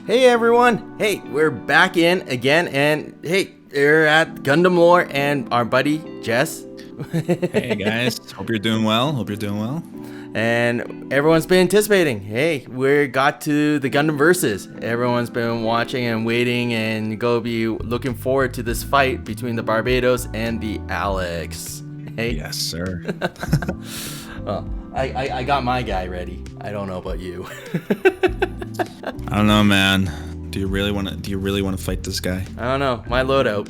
Hey everyone! Hey, we're back in again, and hey, we're at Gundam Lore and our buddy Jess. Hey guys, hope you're doing well. And everyone's been anticipating. Hey, we got to the Gundam Versus. Everyone's been watching and waiting, and go be looking forward to this fight between the Barbatos and the Alex. Hey. Yes, sir. Well, I got my guy ready. I don't know about you. I don't know, man. Do you really want to fight this guy? I don't know. My loadout.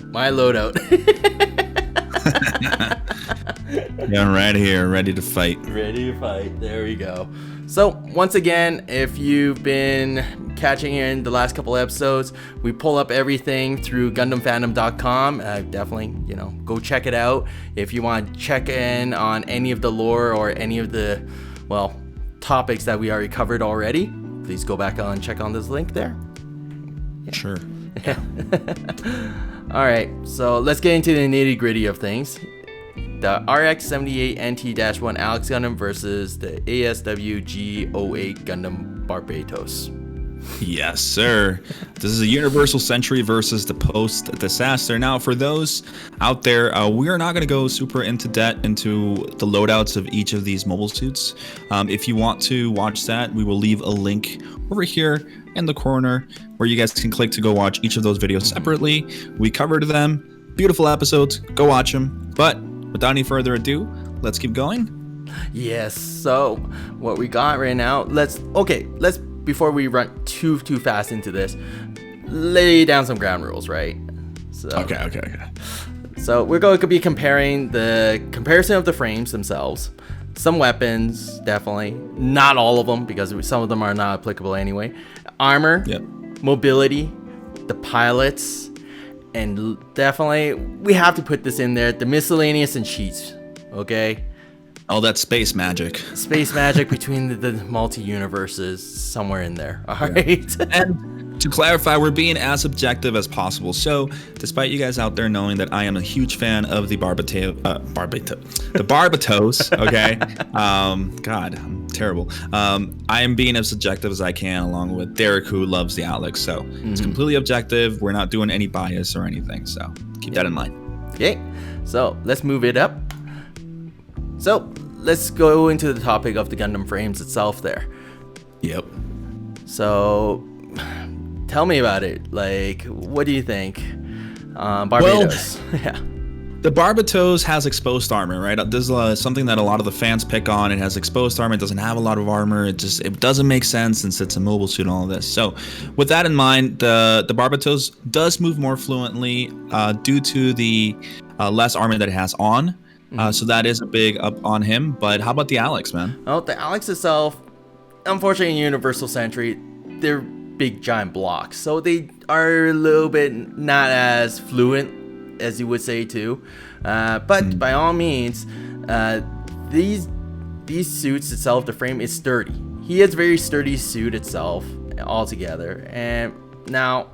Yeah, I'm right here, ready to fight. Ready to fight. There we go. So, once again, if you've been catching in the last couple episodes, we pull up everything through GundamFandom.com. Definitely, go check it out. If you want to check in on any of the lore or any of the, topics that we already covered already, please go back and check on this link there. Yeah. Sure. All right, so let's get into the nitty-gritty of things. The RX-78 NT-1 Alex Gundam versus the ASW-G-08 Gundam Barbatos. Yes, sir. This is a Universal Century versus the post-disaster. Now, for those out there, we are not going to go super into depth into the loadouts of each of these mobile suits. If you want to watch that, we will leave a link over here in the corner where you guys can click to go watch each of those videos separately. We covered them. Beautiful episodes. Go watch them. But without any further ado, let's keep going. Yes. So what we got right now, let's before we run too fast into this, lay down some ground rules, right? So Okay. So we're going to be comparing the comparison of the frames themselves, some weapons, definitely not all of them because some of them are not applicable anyway. Armor, Yep. Mobility, the pilots, and definitely we have to put this in there, the miscellaneous and cheats. Okay. Oh, that's space magic. Space magic between the multi-universes, somewhere in there. All right. And to clarify, we're being as objective as possible. So, despite you guys out there knowing that I am a huge fan of the Barbatos, okay? God, I'm terrible. I am being as objective as I can, along with Derek, who loves the Alex. So, it's completely objective. We're not doing any bias or anything. So, keep that in mind. Okay. So, let's move it up. So, let's go into the topic of the Gundam frames itself there. Yep. So, tell me about it. Like, what do you think? Barbatos. Well, yeah. The Barbatos has exposed armor, right? This is something that a lot of the fans pick on. It has exposed armor. It doesn't have a lot of armor. It doesn't make sense since it's a mobile suit and all of this. So with that in mind, the Barbatos does move more fluently due to the less armor that it has on. So that is a big up on him. But how about the Alex, man? Well, the Alex itself, unfortunately, in Universal Century, they're big giant blocks. So they are a little bit not as fluent as you would say too. But by all means, these suits itself, the frame is sturdy. He has a very sturdy suit itself altogether. And now,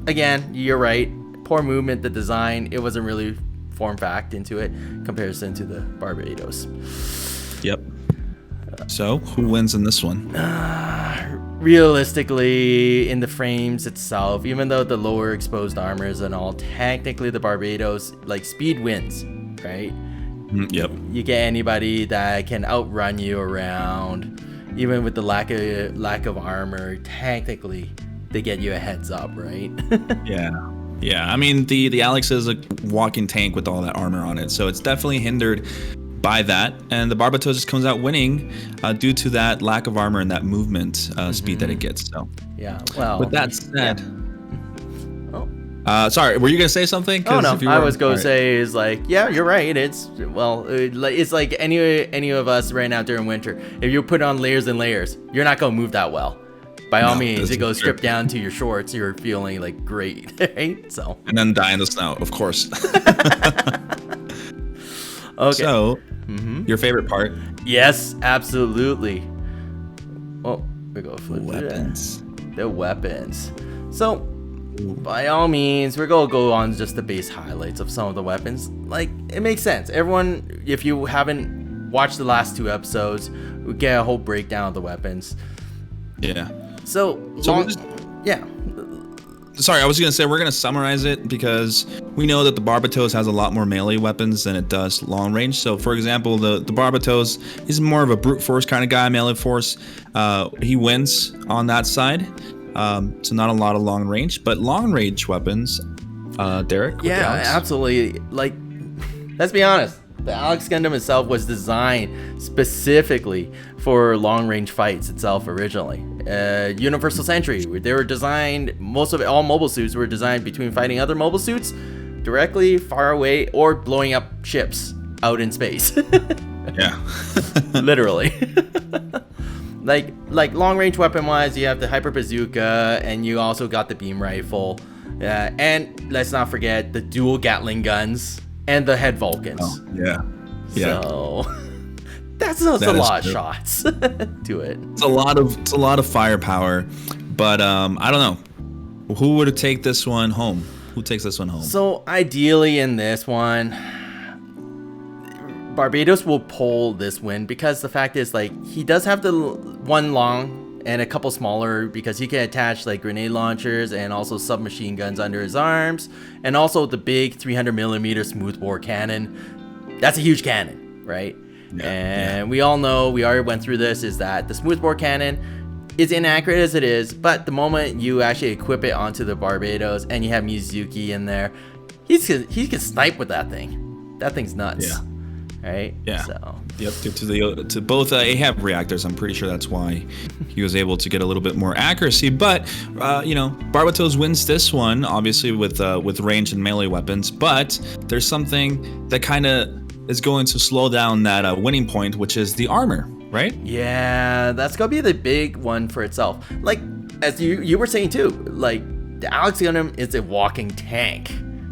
again, you're right. Poor movement, the design, it wasn't really form fact into it comparison to the Barbatos. Yep. So who wins in this one? Realistically, in the frames itself, even though the lower exposed armors and all, technically the Barbatos, like, speed wins, right? Yep. You get anybody that can outrun you around, even with the lack of armor. Technically, they get you a heads up, right? Yeah, I mean, the Alex is a walking tank with all that armor on it, so it's definitely hindered by that. And the Barbatos just comes out winning due to that lack of armor and that movement speed that it gets. So, yeah, well. With that said, yeah. Sorry, were you gonna say something? Oh no, I was going to say is like, yeah, you're right. It's like any of us right now during winter. If you put on layers and layers, you're not gonna move that well. By all means, it goes stripped down to your shorts. You're feeling like great, right? So. And then die in the snow, of course. Okay. So, your favorite part? Yes, absolutely. Oh, we go flip weapons. The weapons. So, by all means, we're gonna go on just the base highlights of some of the weapons. Like, it makes sense. Everyone, if you haven't watched the last two episodes, we get a whole breakdown of the weapons. Yeah. So sorry, I was gonna say we're gonna summarize it because we know that the Barbatos has a lot more melee weapons than it does long range. So, for example, the Barbatos is more of a brute force kind of guy, melee force. He wins on that side. So not a lot of long range, but long range weapons. Derek? Yeah, absolutely. Like, let's be honest. The Alex Gundam itself was designed specifically for long-range fights itself originally. Universal Century, they were designed, all mobile suits were designed between fighting other mobile suits directly, far away, or blowing up ships out in space. Yeah. Literally. like long-range weapon-wise, you have the Hyper Bazooka, and you also got the beam rifle. And let's not forget the dual Gatling guns. And the head Vulcans. Oh, yeah. So that's a lot of shots to it. It's a lot of firepower, but I don't know. Who would take this one home? Who takes this one home? So ideally in this one, Barbatos will pull this win because the fact is, like, he does have the one long and a couple smaller because he can attach like grenade launchers and also submachine guns under his arms, and also the big 300mm smoothbore cannon. That's a huge cannon, right? And we all know, we already went through this, is that the smoothbore cannon is inaccurate as it is, but the moment you actually equip it onto the Barbatos and you have Mizuki in there, he can snipe with that thing. That thing's nuts. Right? Yeah. So. Yep. To both AHAB reactors, I'm pretty sure that's why he was able to get a little bit more accuracy. But Barbatos wins this one, obviously with range and melee weapons. But there's something that kind of is going to slow down that winning point, which is the armor, right? Yeah, that's gonna be the big one for itself. Like as you were saying too, like the Alex Gundam is a walking tank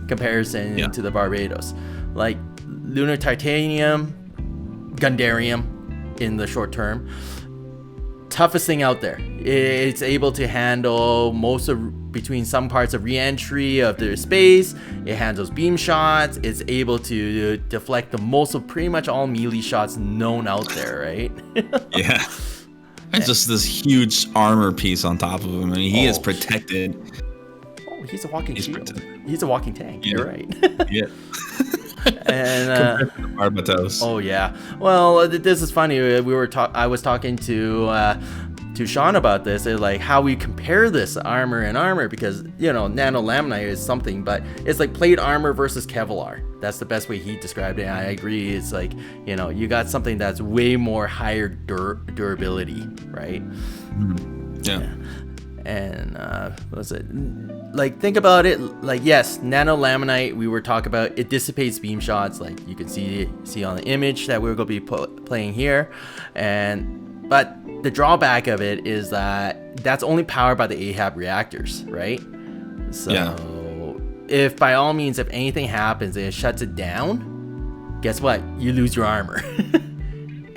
comparison to the Barbatos. Like Lunar Titanium, Gundarium in the short term, toughest thing out there. It's able to handle between some parts of re-entry of the space. It handles beam shots. It's able to deflect the most of pretty much all melee shots known out there, right? Yeah. And just this huge armor piece on top of him. I mean, he is protected. Oh, he's a walking shield. He's a walking tank. Yeah. You're right. Yeah. And Barbatos. Oh yeah. Well, this is funny. I was talking to Sean about this, like how we compare this armor because nano laminite is something, but it's like plate armor versus Kevlar. That's the best way he described it. I agree. It's like you got something that's way more higher durability, right? Yeah. And what's it? Like, think about it. Like, yes, nano laminite. We were talking about it dissipates beam shots. Like you can see on the image that we're gonna be playing here, but the drawback of it is that that's only powered by the AHAB reactors, right? So if by all means, if anything happens and it shuts it down, guess what? You lose your armor.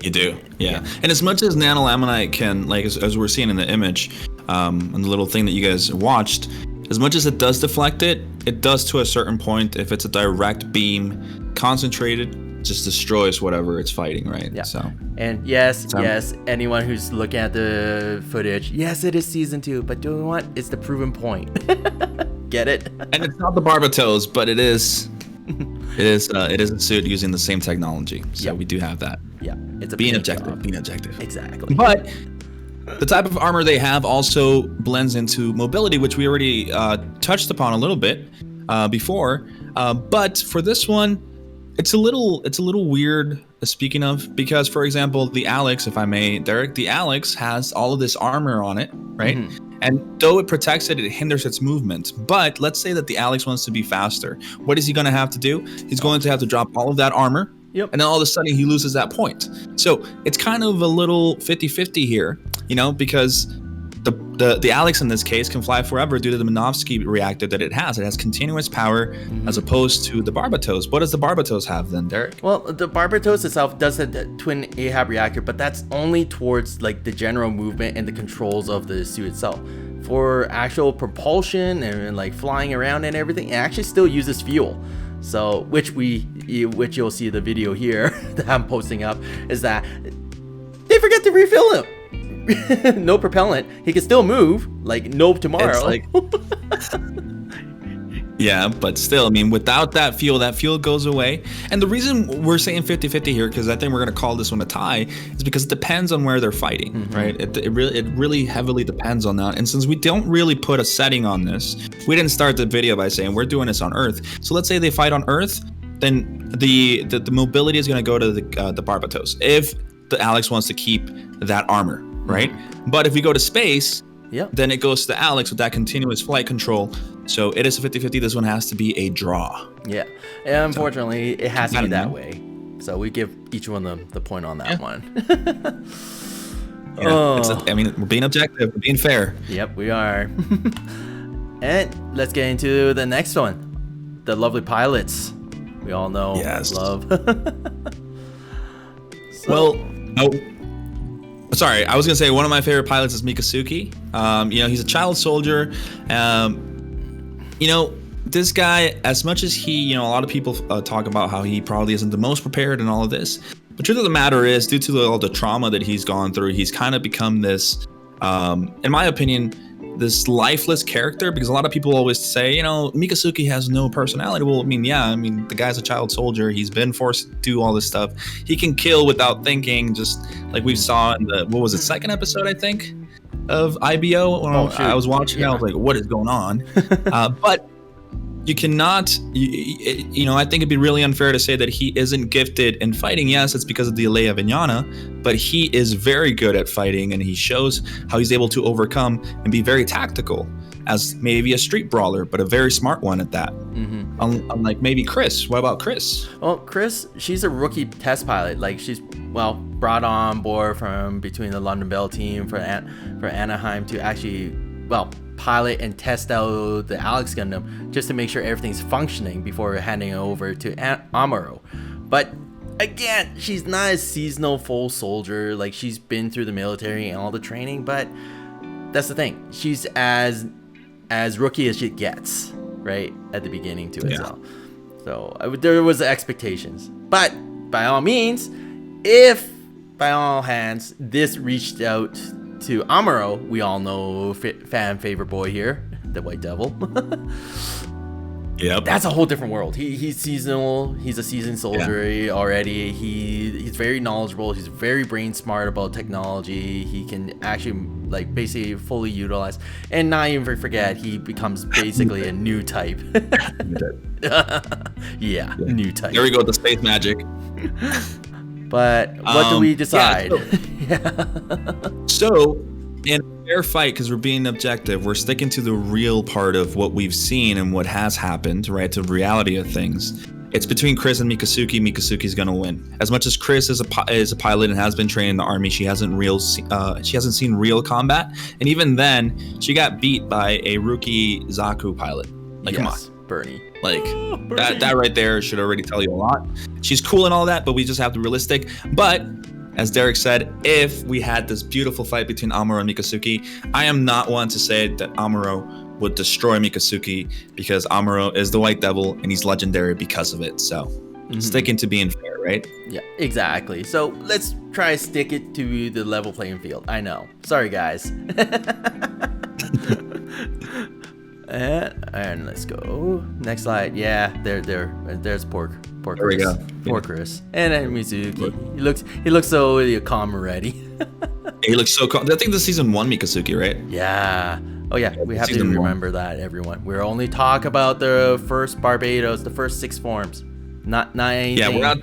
You do, yeah. And as much as nanolaminite can, like as we're seeing in the image, and the little thing that you guys watched, as much as it does deflect it, it does to a certain point. If it's a direct beam, concentrated, just destroys whatever it's fighting, right? Yeah. So. And yes, anyone who's looking at the footage, yes, it is season 2, but you know what? It's the proven point. Get it? And it's not the Barbatos, but it is. It is a suit using the same technology, so we do have that. Yeah, it's being objective. Exactly. But the type of armor they have also blends into mobility, which we already touched upon a little bit before. But for this one, it's a little weird. Speaking of, because for example, the Alex, if I may, Derek, the Alex has all of this armor on it, right? Mm-hmm. And though it protects it, it hinders its movement. But let's say that the Alex wants to be faster. What is he going to have to do? He's going to have to drop all of that armor. Yep. And then all of a sudden he loses that point. So it's kind of a little 50-50 here, because the Alex in this case can fly forever due to the Minovsky reactor that it has. It has continuous power as opposed to the Barbatos. What does the Barbatos have then, Derek? Well, the Barbatos itself does have the twin AHAB reactor, but that's only towards like the general movement and the controls of the suit itself. For actual propulsion and like flying around and everything, it actually still uses fuel. So, which you'll see the video here that I'm posting up, is that they forget to refill them. no propellant. He can still move, like no tomorrow. It's like, yeah, but still, I mean, without that fuel goes away. And the reason we're saying 50-50 here, because I think we're going to call this one a tie, is because it depends on where they're fighting, right? It really heavily depends on that. And since we don't really put a setting on this, we didn't start the video by saying we're doing this on Earth. So let's say they fight on Earth, then the mobility is going to go to the Barbatos if the Alex wants to keep that armor, right? But if we go to space, then it goes to the Alex with that continuous flight control. So it is a 50-50. This one has to be a draw. Yeah. And unfortunately, it has to be that way. So we give each one the point on that one. I mean, we're being objective. We're being fair. Yep, we are. And let's get into the next one. The lovely pilots. We all know, love. Sorry, I was gonna say one of my favorite pilots is Mikasuki. He's a child soldier. This guy, as much as he, a lot of people talk about how he probably isn't the most prepared in all of this. The truth of the matter is, due to all the trauma that he's gone through, he's kind of become this, in my opinion, this lifeless character, because a lot of people always say, Mikasuki has no personality. Well, the guy's a child soldier. He's been forced to do all this stuff. He can kill without thinking, just like we saw in the, second episode, I think, of IBO. I was watching, I was like, what is going on? But you cannot, I think it'd be really unfair to say that he isn't gifted in fighting. Yes, it's because of the Alea Vignana, but he is very good at fighting, and he shows how he's able to overcome and be very tactical as maybe a street brawler, but a very smart one at that. Unlike maybe Chris. What about Chris? Well, Chris, she's a rookie test pilot. Like, she's, brought on board from between the London Bell team for Anaheim to actually, pilot and test out the Alex Gundam just to make sure everything's functioning before handing it over to Amuro. But again, she's not a seasonal full soldier. Like, she's been through the military and all the training, but that's the thing. She's as rookie as she gets, right, at the beginning to itself. So there was expectations. But by all means, if by all hands this reached out to Amuro, we all know fan favorite boy here, the White Devil. Yep. That's a whole different world. He's seasonal. He's a seasoned soldier already. He's very knowledgeable. He's very brain smart about technology. He can actually basically fully utilize, and not even forget, he becomes basically a new type. New type. There we go, the space magic. But what do we decide? So, in a fair fight, because we're being objective, we're sticking to the real part of what we've seen and what has happened, right? To the reality of things. It's between Chris and Mikasuki. Mikasuki's gonna win. As much as Chris is a pilot and has been trained in the army, she hasn't seen real combat, and even then, she got beat by a rookie Zaku pilot. Come on, Bernie. Bernie. That right there should already tell you a lot. She's cool and all that, but we just have to be realistic. But as Derek said, if we had this beautiful fight between Amuro and Mikasuki, I am not one to say that Amuro would destroy Mikasuki, because Amuro is the White Devil and he's legendary because of it. So sticking to being fair, right? Yeah, exactly. So let's try to stick it to the level playing field. I know. Sorry, guys. And let's go next slide. Yeah, there's poor Chris. There we go. Poor Chris. And then Mizuki. He looks so calm already. He looks so calm. I think this is season 1 Mikasuki, right? Yeah. Oh yeah, we have to remember that, everyone. We're only talk about the first Barbatos, the first 6 forms, not anything. Yeah, we're not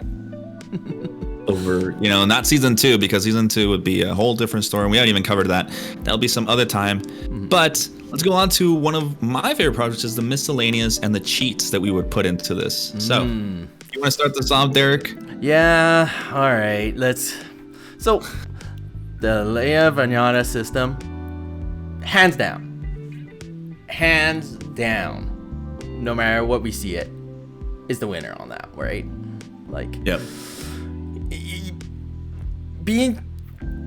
over, not season 2, because season 2 would be a whole different story, and we haven't even covered that. That'll be some other time. But let's go on to one of my favorite projects, is the miscellaneous and the cheats that we would put into this. So, you want to start this off, Derek? Yeah, all right, So, the Alea Vignana system, hands down, no matter what we see it, is the winner on that, right? Yep. Being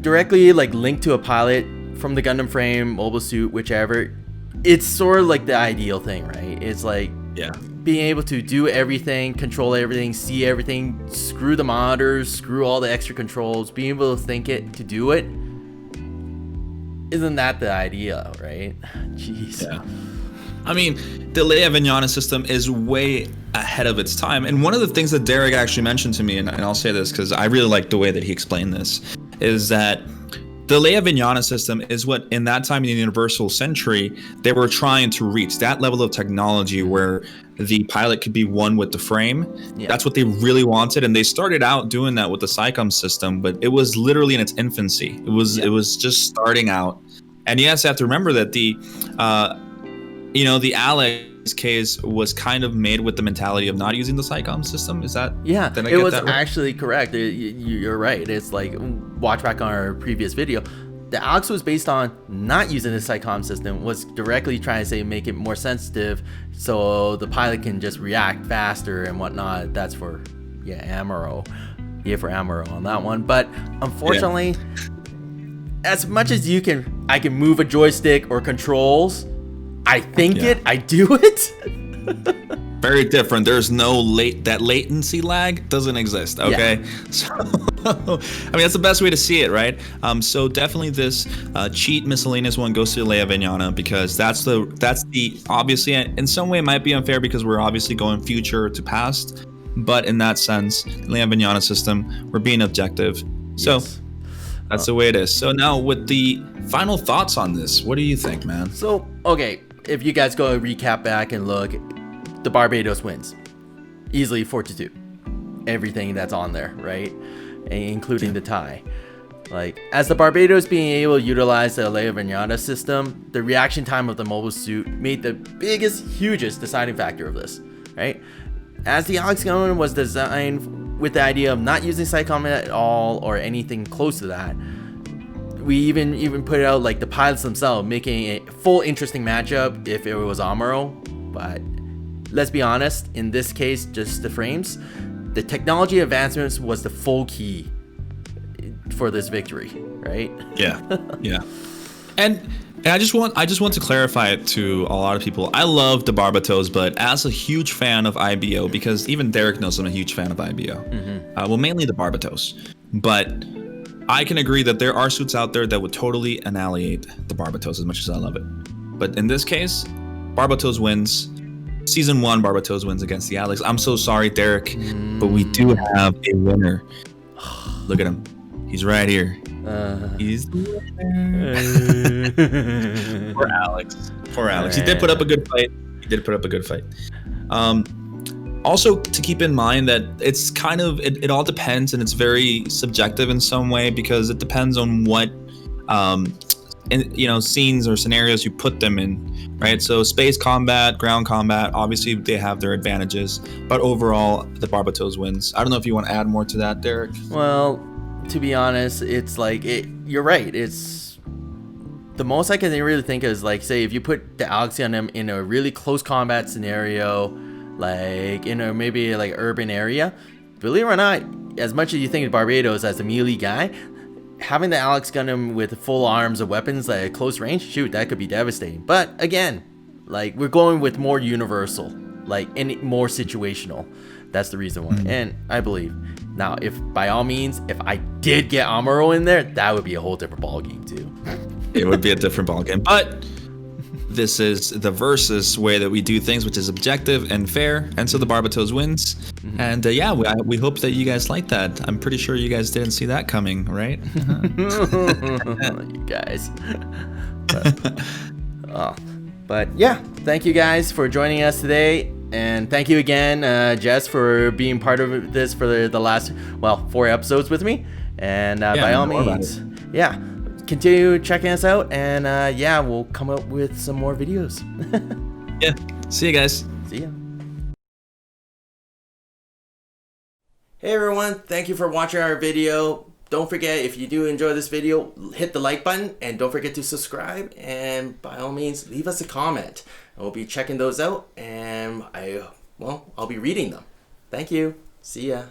directly linked to a pilot from the Gundam frame, mobile suit, whichever, it's sort of like the ideal thing, right? It's being able to do everything, control everything, see everything, screw the monitors, screw all the extra controls, being able to think it to do it. isn't that the idea, right? Jeez. Yeah. I mean, the Leia-Vignana system is way ahead of its time. And one of the things that Derek actually mentioned to me, and I'll say this because I really like the way that he explained this, is that the Leia-Vignana system is what, in that time in the Universal Century, they were trying to reach that level of technology where the pilot could be one with the frame. Yeah. That's what they really wanted, and they started out doing that with the SciComm system, but it was literally in its infancy. It was just starting out. And yes, you have to remember that the Alex case was kind of made with the mentality of not using the SciComm system. Is that? Yeah, it was actually correct. You're right. It's like, watch back on our previous video. The Alex was based on not using the SciComm system, was directly trying to say make it more sensitive so the pilot can just react faster and whatnot. That's for, Amuro. Yeah, for Amuro on that one. But unfortunately, as much as I can move a joystick or controls, I do it. Very different. There's no that latency lag doesn't exist. Okay, so I mean that's the best way to see it, right? So definitely this cheat miscellaneous one goes to Leia-Vignana because that's the obviously in some way it might be unfair because we're obviously going future to past, but in that sense, Leia-Vignana system, we're being objective. So. That's the way it is. So now with the final thoughts on this, what do you think, man? So, okay, if you guys go recap back and look, the Barbatos wins. Easily 4-2. Everything that's on there, right? Including the tie. Like, as the Barbatos being able to utilize the Leia-Vignana system, the reaction time of the mobile suit made the hugest deciding factor of this, right? As the Alex Gundam was designed with the idea of not using SciComm at all or anything close to that, we even put it out like the pilots themselves, making a full interesting matchup if it was Amuro. But let's be honest, in this case, just the frames, the technology advancements was the full key for this victory, right? Yeah. And I just want to clarify it to a lot of people. I love the Barbatos, but as a huge fan of IBO, because even Derek knows I'm a huge fan of IBO. Well, mainly the Barbatos, but I can agree that there are suits out there that would totally annihilate the Barbatos as much as I love it. But in this case, Barbatos wins. Season 1, Barbatos wins against the Alex. I'm so sorry, Derek, but we do have a winner. Look at him. He's right here. He's the winner. Poor Alex. He did put up a good fight. Also, to keep in mind that it's kind of it all depends, and it's very subjective in some way because it depends on what scenes or scenarios you put them in, right? So space combat, ground combat, obviously they have their advantages, but overall the Barbatos wins. I don't know if you want to add more to that, Derek. Well, to be honest, it's like you're right. It's the most I can really think of is like, say, if you put the Alex Gundam in a really close combat scenario, like in a maybe like urban area, believe it or not, as much as you think of Barbatos as a melee guy, having the Alex Gundam with full arms of weapons like at close range, shoot, that could be devastating. But again, like we're going with more universal, like any more situational. That's the reason why. And I believe now, if by all means, if I did get Amuro in there, that would be a whole different ballgame too. It would be a different ballgame, but this is the versus way that we do things, which is objective and fair, and so the Barbatos wins. And we hope that you guys like that. I'm pretty sure you guys didn't see that coming, right? You guys. But yeah, thank you guys for joining us today, and thank you again, Jess, for being part of this for the last 4 episodes with me. And by all means, continue checking us out, and we'll come up with some more videos. See you guys. See ya. Hey everyone, thank you for watching our video. Don't forget, if you do enjoy this video, hit the like button, and don't forget to subscribe, and by all means, leave us a comment. We'll be checking those out, and I'll be reading them. Thank you. See ya.